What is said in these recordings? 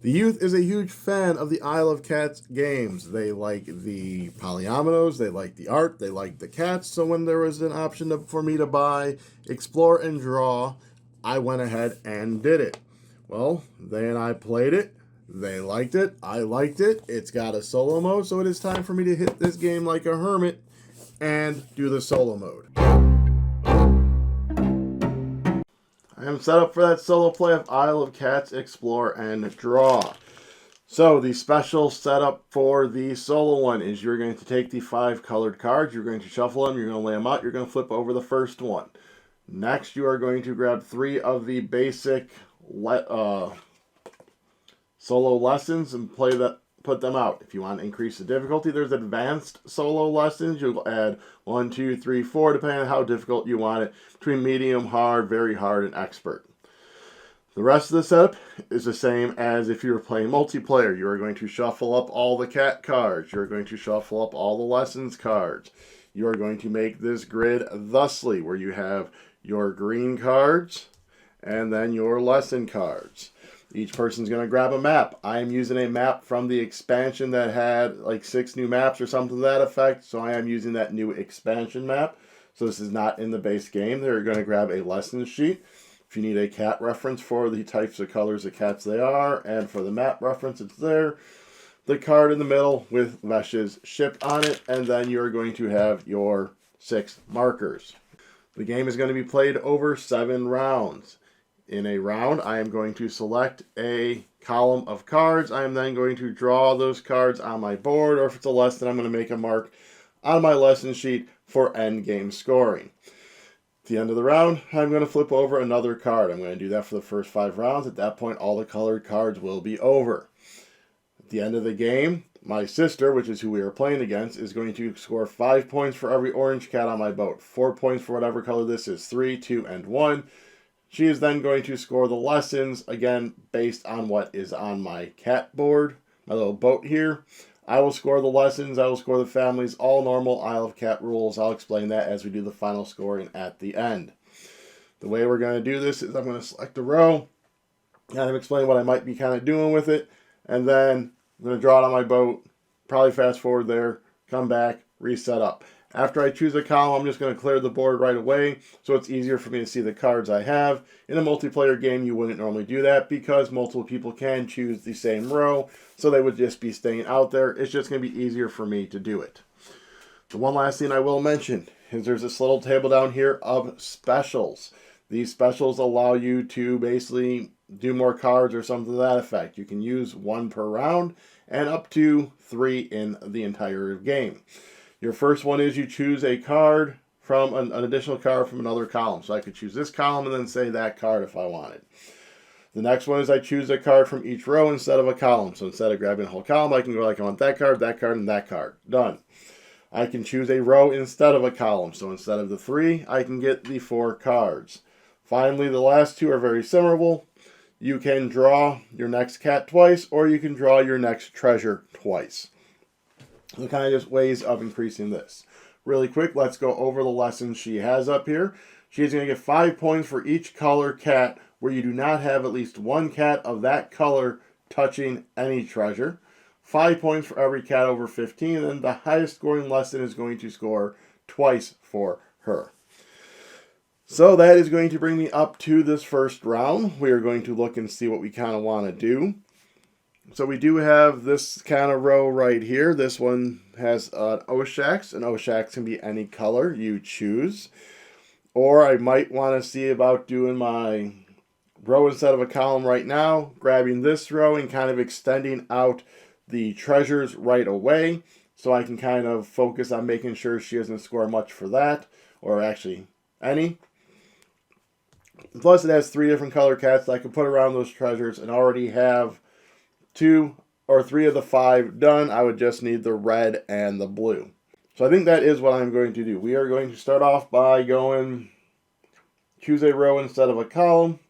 The youth is a huge fan of the Isle of Cats games. They like the polyominoes, they like the art, they like the cats. So when there was an option for me to buy Explore and Draw, I went ahead and did it. Well, they and I played it. They liked it. I liked it. It's got a solo mode, so it is time for me to hit this game like a hermit and do the solo mode. I am set up for that solo play of Isle of Cats, Explore, and Draw. So the special setup for the solo one is you're going to take the 5 colored cards, you're going to shuffle them, you're going to lay them out, you're going to flip over the first one. Next, you are going to grab 3 of the basic solo lessons and put them out. If you want to increase the difficulty, there's advanced solo lessons. You'll add 1, 2, 3, 4, depending on how difficult you want it, between medium, hard, very hard, and expert. The rest of the setup is the same as if you were playing multiplayer. You are going to shuffle up all the cat cards. You're going to shuffle up all the lessons cards. You are going to make this grid thusly, where you have your green cards and then your lesson cards. Each person's going to grab a map. I am using a map from the expansion that had like 6 new maps or something to that effect, so I am using that new expansion map. So this is not in the base game. They're going to grab a lesson sheet. If you need a cat reference for the types of colors of cats they are, and for the map reference, it's there. The card in the middle with Vesh's ship on it, and then you're going to have your 6 markers. The game is going to be played over 7 rounds. In a round, I am going to select a column of cards. I am then going to draw those cards on my board, or if it's a lesson, I'm going to make a mark on my lesson sheet for end game scoring. At the end of the round, I'm going to flip over another card. I'm going to do that for the first 5 rounds. At that point, all the colored cards will be over. At the end of the game, my sister, which is who we are playing against, is going to score 5 points for every orange cat on my boat. 4 points for whatever color this is. 3, 2, and 1. She is then going to score the lessons, again, based on what is on my cat board, my little boat here. I will score the lessons, I will score the families, all normal Isle of Cat rules. I'll explain that as we do the final scoring at the end. The way we're going to do this is I'm going to select a row, kind of explain what I might be kind of doing with it, and then I'm going to draw it on my boat, probably fast forward there, come back, reset up. After I choose a column, I'm just going to clear the board right away, so it's easier for me to see the cards I have. In a multiplayer game, you wouldn't normally do that because multiple people can choose the same row, so they would just be staying out there. It's just going to be easier for me to do it. The one last thing I will mention is there's this little table down here of specials. These specials allow you to basically do more cards or something to that effect. You can use 1 per round and up to 3 in the entire game. Your first one is you choose a card from an additional card from another column. So I could choose this column and then say that card if I wanted. The next one is I choose a card from each row instead of a column. So instead of grabbing a whole column, I can go like I want that card, and that card. Done. I can choose a row instead of a column. So instead of the 3, I can get the 4 cards. Finally, the last 2 are very similar. You can draw your next cat twice, or you can draw your next treasure twice. The kind of just ways of increasing this. Really quick, let's go over the lessons she has up here. She's going to get 5 points for each color cat where you do not have at least 1 cat of that color touching any treasure. 5 points for every cat over 15, and the highest scoring lesson is going to score twice for her. So that is going to bring me up to this first round. We are going to look and see what we kind of want to do. So we do have this kind of row right here. This one has an Oshax. An Oshax can be any color you choose. Or I might want to see about doing my row instead of a column right now, grabbing this row and kind of extending out the treasures right away. So I can kind of focus on making sure she doesn't score much for that, or actually any. Plus it has 3 different color cats that I can put around those treasures and already have 2 or 3 of the 5 done. I would just need the red and the blue. So I think that is what I'm going to do. We are going to start off by choose a row instead of a column.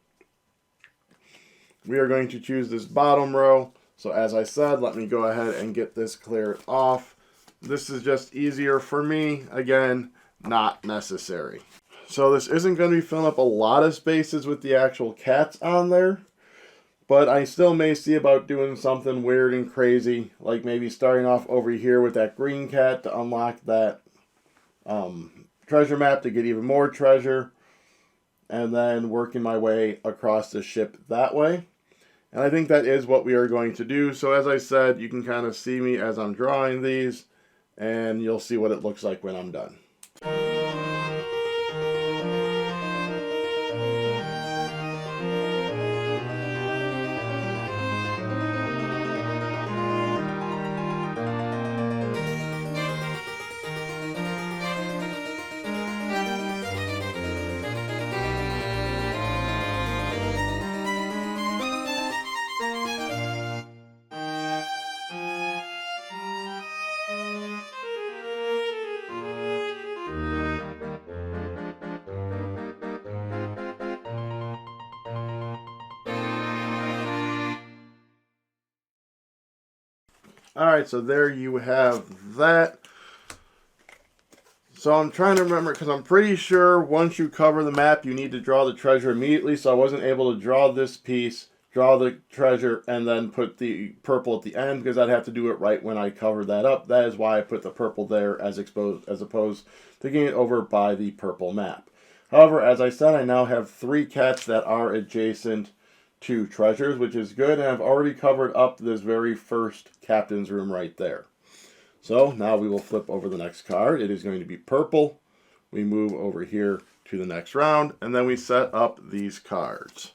We are going to choose this bottom row. So as I said, let me go ahead and get this cleared off. This is just easier for me. Again, not necessary. So this isn't going to be filling up a lot of spaces with the actual cats on there. But I still may see about doing something weird and crazy, like maybe starting off over here with that green cat to unlock that treasure map to get even more treasure, and then working my way across the ship that way. And I think that is what we are going to do. So as I said, you can kind of see me as I'm drawing these, and you'll see what it looks like when I'm done. Alright, so there you have that. So I'm trying to remember, because I'm pretty sure once you cover the map, you need to draw the treasure immediately. So I wasn't able to draw this piece, draw the treasure, and then put the purple at the end, because I'd have to do it right when I cover that up. That is why I put the purple there as opposed to getting it over by the purple map. However, as I said, I now have 3 cats that are adjacent to treasures, which is good, and I've already covered up this very first captain's room right there. So now we will flip over the next card. It is going to be purple. We move over here to the next round, and then we set up these cards.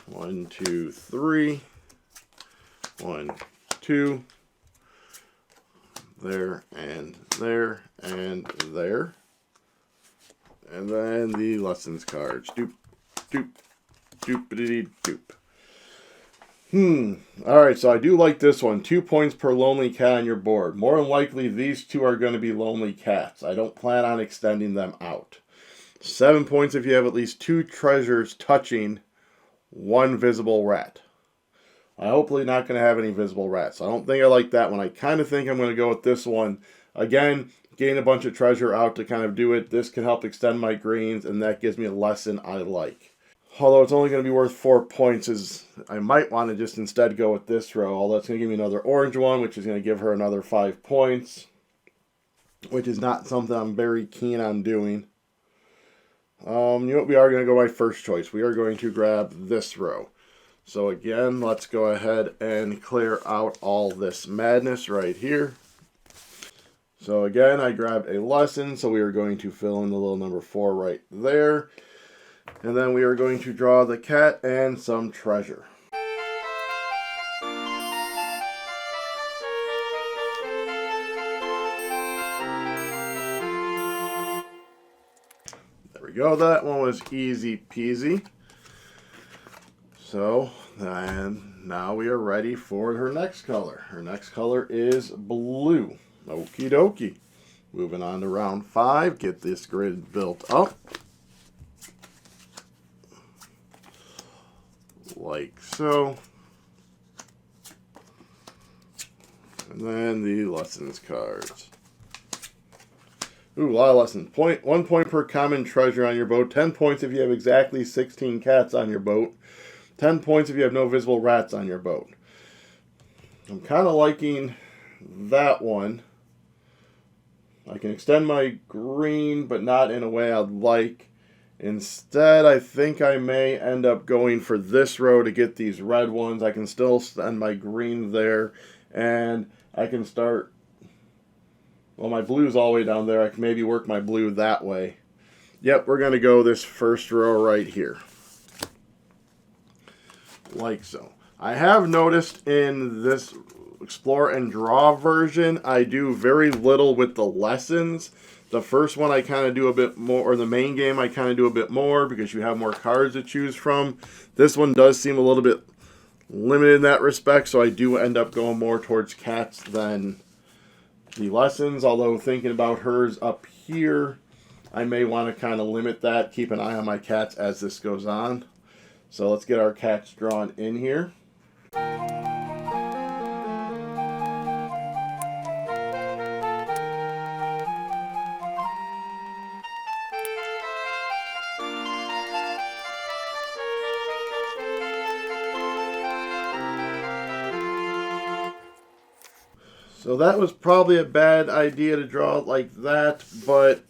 1, 2, 3. 1, 2. There and there and there. And then the lessons cards. Doop, doop, doopity doop. Alright, so I do like this one. 2 points per lonely cat on your board. More than likely, these 2 are going to be lonely cats. I don't plan on extending them out. 7 points if you have at least 2 treasures touching 1 visible rat. I'm hopefully not going to have any visible rats. I don't think I like that one. I kind of think I'm going to go with this one. Again, gain a bunch of treasure out to kind of do it. This can help extend my greens, and that gives me a lesson I like. Although it's only going to be worth 4 points, I might want to just instead go with this row. Although it's going to give me another orange one, which is going to give her another 5 points. Which is not something I'm very keen on doing. You know what? We are going to go my first choice. We are going to grab this row. So again, let's go ahead and clear out all this madness right here. So again, I grabbed a lesson, so we are going to fill in the little number 4 right there. And then we are going to draw the cat and some treasure. There we go. That one was easy peasy. So, and now we are ready for her next color. Her next color is blue. Okie dokie. Moving on to round 5. Get this grid built up. Like so. And then the lessons cards. Ooh, a lot of lessons. 1 point per common treasure on your boat. 10 points if you have exactly 16 cats on your boat. 10 points if you have no visible rats on your boat. I'm kind of liking that one. I can extend my green, but not in a way I'd like. Instead, I think I may end up going for this row to get these red ones. I can still send my green there, and I can start... Well, my blue's all the way down there. I can maybe work my blue that way. Yep, we're going to go this first row right here. Like so. I have noticed in this Explore and Draw version, I do very little with the lessons. The first one I kind of do a bit more, or the main game I kind of do a bit more because you have more cards to choose from. This one does seem a little bit limited in that respect, so I do end up going more towards cats than the lessons. Although thinking about hers up here, I may want to kind of limit that, keep an eye on my cats as this goes on. So let's get our cats drawn in here. So that was probably a bad idea to draw it like that, but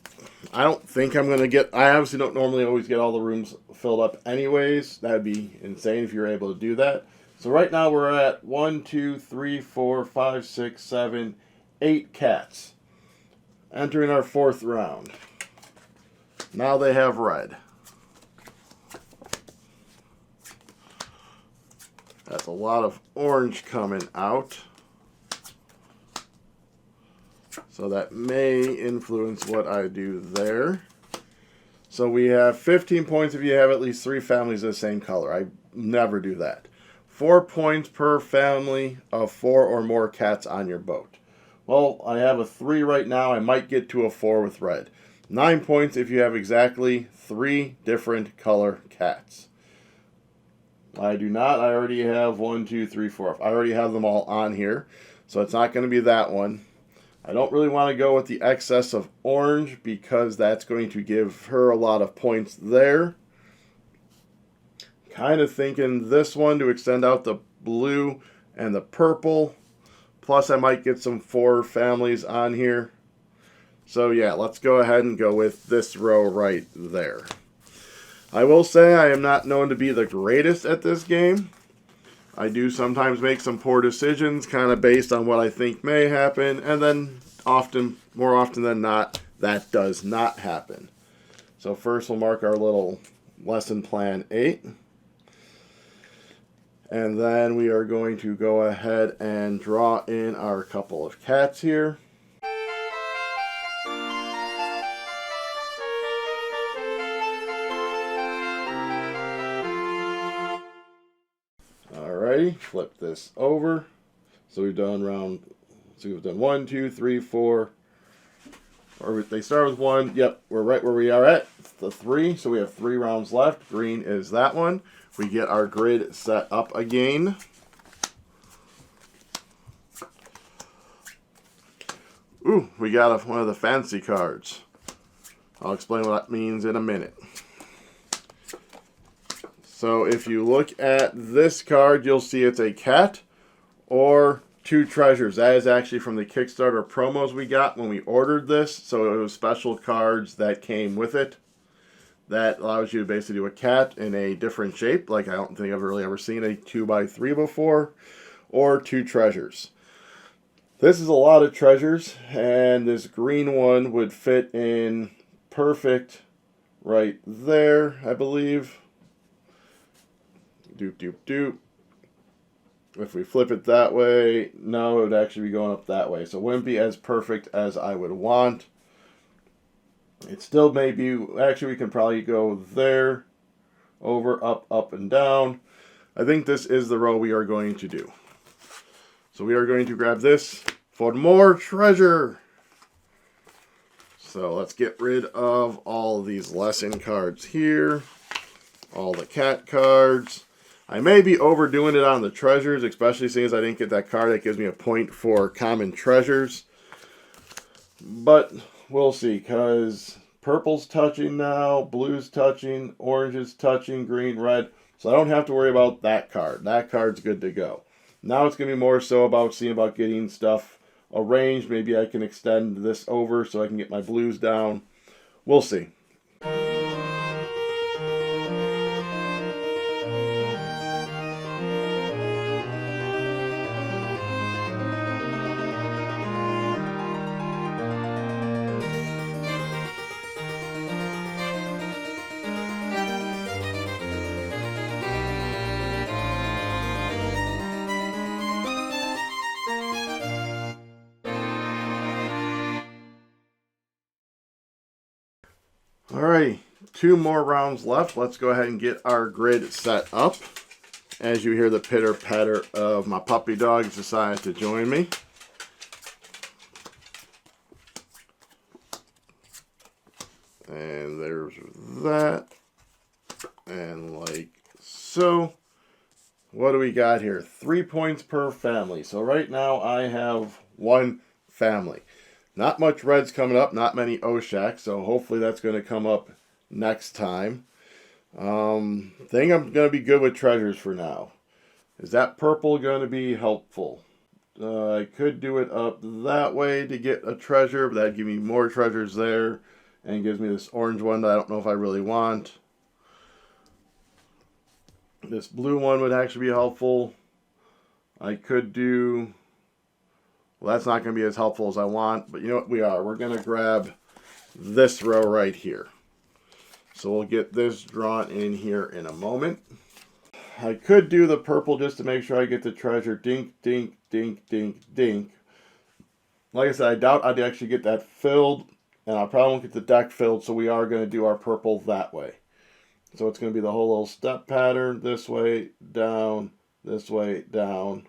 I don't think I'm going to get... I obviously don't normally always get all the rooms filled up anyways. That would be insane if you're able to do that. So right now we're at 1, 2, 3, 4, 5, 6, 7, 8 cats. Entering our 4th round. Now they have red. That's a lot of orange coming out. So that may influence what I do there. So we have 15 points if you have at least 3 families of the same color. I never do that. 4 points per family of 4 or more cats on your boat. Well, I have a 3 right now. I might get to a 4 with red. 9 points if you have exactly 3 different color cats. I do not. I already have 1, 2, 3, 4. I already have them all on here. So it's not going to be that one. I don't really want to go with the excess of orange because that's going to give her a lot of points there. Kind of thinking this one to extend out the blue and the purple. Plus I might get some 4 families on here. So yeah, let's go ahead and go with this row right there. I will say I am not known to be the greatest at this game. I do sometimes make some poor decisions kind of based on what I think may happen, and then more often than not, that does not happen. So first we'll mark our little lesson plan 8. And then we are going to go ahead and draw in our couple of cats here. Alrighty, flip this over. So we've done 1, 2, 3, 4. Or they start with 1. Yep, we're right where we are at. It's the 3. So we have 3 rounds left. Green is that one. We get our grid set up again. Ooh, we got one of the fancy cards. I'll explain what that means in a minute. So if you look at this card, you'll see it's a cat or 2 treasures. That is actually from the Kickstarter promos we got when we ordered this. So it was special cards that came with it. That allows you to basically do a cat in a different shape. Like I don't think I've really ever seen a 2x3 before. Or 2 treasures. This is a lot of treasures. And this green one would fit in perfect right there, I believe. Doop, doop, doop. If we flip it that way, no, it would actually be going up that way. So it wouldn't be as perfect as I would want. It still may be, actually we can probably go there, over, up, and down. I think this is the row we are going to do. So we are going to grab this for more treasure. So let's get rid of all of these lesson cards here. All the cat cards. I may be overdoing it on the treasures, especially seeing as I didn't get that card that gives me a point for common treasures. But we'll see, because purple's touching now, blue's touching, orange is touching, green, red. So I don't have to worry about that card. That card's good to go. Now it's going to be more so about seeing about getting stuff arranged. Maybe I can extend this over so I can get my blues down. We'll see. Alrighty, 2 more rounds left. Let's go ahead and get our grid set up. As you hear the pitter-patter of my puppy dogs decided to join me. And there's that. And like so. What do we got here? 3 points per family. So right now I have 1 family. Not much red's coming up, not many Oshaks, so hopefully that's going to come up next time. Think I'm going to be good with treasures for now. Is that purple going to be helpful? I could do it up that way to get a treasure, but that'd give me more treasures there. And gives me this orange one that I don't know if I really want. This blue one would actually be helpful. I could do... Well, that's not going to be as helpful as I want. But you know what we are? We're going to grab this row right here. So we'll get this drawn in here in a moment. I could do the purple just to make sure I get the treasure. Dink, dink, dink, dink, dink. Like I said, I doubt I'd actually get that filled. And I probably won't get the deck filled. So we are going to do our purple that way. So it's going to be the whole little step pattern. This way, down. This way, down.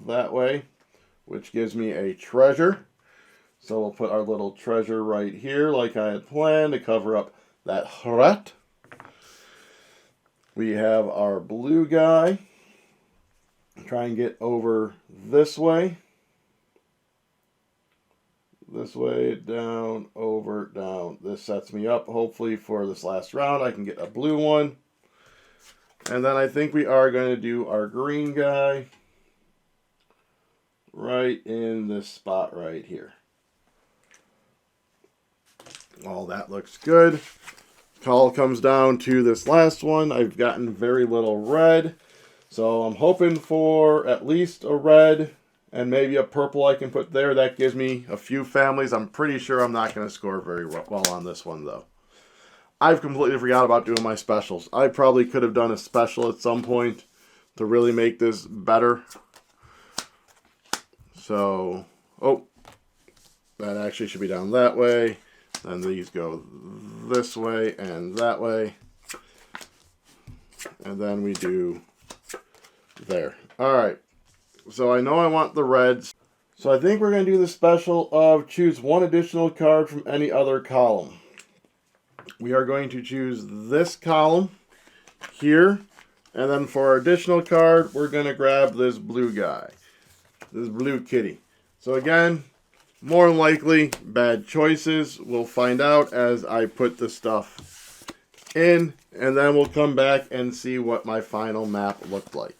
That way. Which gives me a treasure. So we'll put our little treasure right here like I had planned to cover up that hrat. We have our blue guy. Try and get over this way. This way, down, over, down. This sets me up, hopefully, for this last round. I can get a blue one. And then I think we are going to do our green guy right in this spot right here. All that looks good. Call comes down to this last one. I've gotten very little red. So I'm hoping for at least a red and maybe a purple I can put there. That gives me a few families. I'm pretty sure I'm not going to score very well on this one, though. I've completely forgot about doing my specials. I probably could have done a special at some point to really make this better. So, oh, that actually should be down that way. Then these go this way and that way. And then we do there. All right. So I know I want the reds. So I think we're going to do the special of choose one additional card from any other column. We are going to choose this column here. And then for our additional card, we're going to grab this blue guy. This blue kitty. So again, more than likely, bad choices. We'll find out as I put the stuff in. And then we'll come back and see what my final map looked like.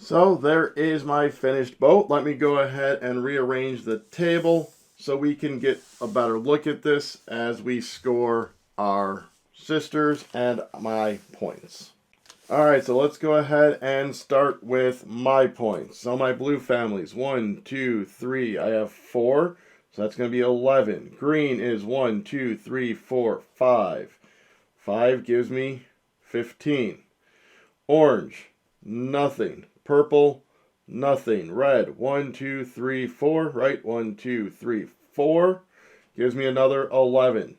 So there is my finished boat. Let me go ahead and rearrange the table so we can get a better look at this as we score our sisters and my points. Alright, so let's go ahead and start with my points. So my blue families, 1, 2, 3, I have 4. So that's going to be 11. Green is 1, 2, 3, 4, 5. 5 gives me 15. Orange, nothing. Purple, nothing. Red, 1, 2, 3, 4. Right, 1, 2, 3, 4. Gives me another 11.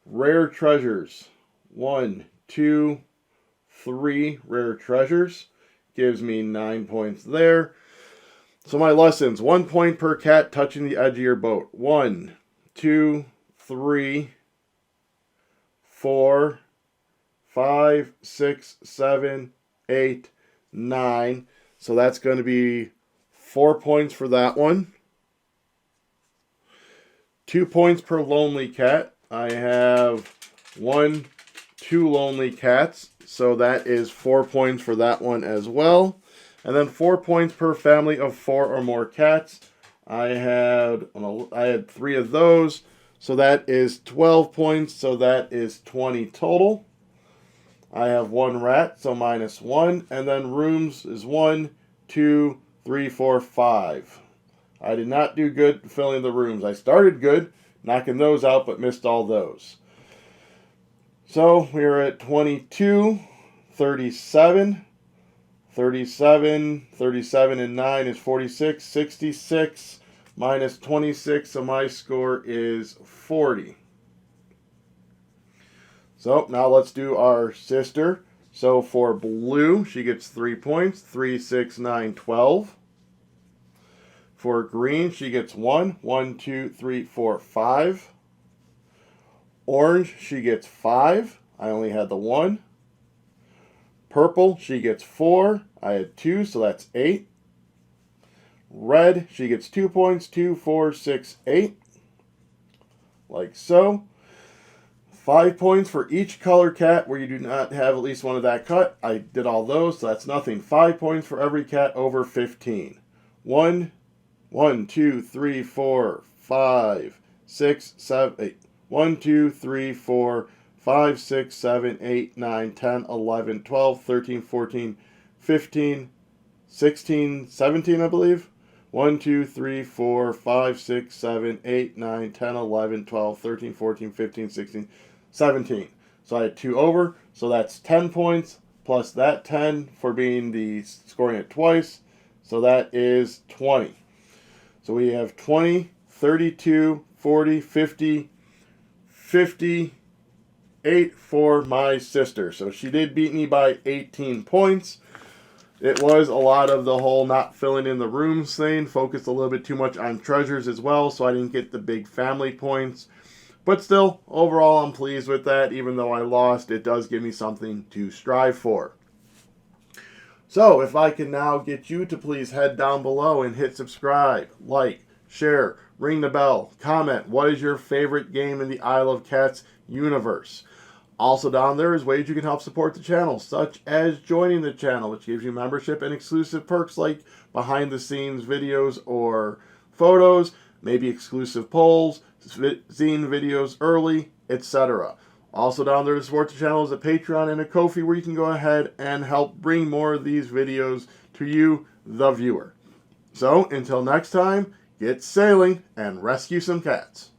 Rare treasures, 1, 2, 3 rare treasures. Gives me 9 points there. So my lessons, 1 point per cat touching the edge of your boat. 1, 2, 3, 4, 5, 6, 7, 8, 9. So that's going to be 4 points for that one. 2 points per lonely cat. I have 1, 2 lonely cats. So that is 4 points for that one as well. And then 4 points per family of 4 or more cats. I had 3 of those. So that is 12 points. So that is 20 total. I have 1 rat, so -1. And then rooms is 1, 2, 3, 4, 5. I did not do good filling the rooms. I started good, knocking those out, but missed all those. So we are at 22, 37, 37, 37 and 9 is 46, 66 minus 26, so my score is 40. So now let's do our sister. So for blue, she gets 3 points, 3, 6, 9, 12. For green, she gets 1, 1, 2, 3, 4, 5. Orange, she gets 5. I only had the 1. Purple, she gets 4. I had 2, so that's 8. Red, she gets 2 points, 2, 4, 6, 8. Like so. 5 points for each color cat where you do not have at least one of that cut. I did all those, so that's nothing. 5 points for every cat over 15. 1, 2, 3, 4, 5, 6, 7, 8. 1, 2, 3, 4, 5, 6, 7, 8, 9, 10, 11, 12, 13, 14, 15, 16, 17, I believe. 1, 2, 3, 4, 5, 6, 7, 8, 9, 10, 11, 12, 13, 14, 15, 16, 17. So I had 2 over. So that's 10 points plus that 10 for being the scoring it twice. So that is 20. So we have 20, 32, 40, 50, 58 for my sister. So she did beat me by 18 points. It was a lot of the whole not filling in the rooms thing. Focused a little bit too much on treasures as well, so I didn't get the big family points. But still, overall, I'm pleased with that. Even though I lost, it does give me something to strive for. So, if I can now get you to please head down below and hit subscribe, like, share, ring the bell, comment. What is your favorite game in the Isle of Cats universe? Also down there is ways you can help support the channel, such as joining the channel, which gives you membership and exclusive perks like behind-the-scenes videos or photos, maybe exclusive polls, zine videos early, etc. Also down there to support the channel is a Patreon and a Ko-fi where you can go ahead and help bring more of these videos to you, the viewer. So, until next time, get sailing and rescue some cats.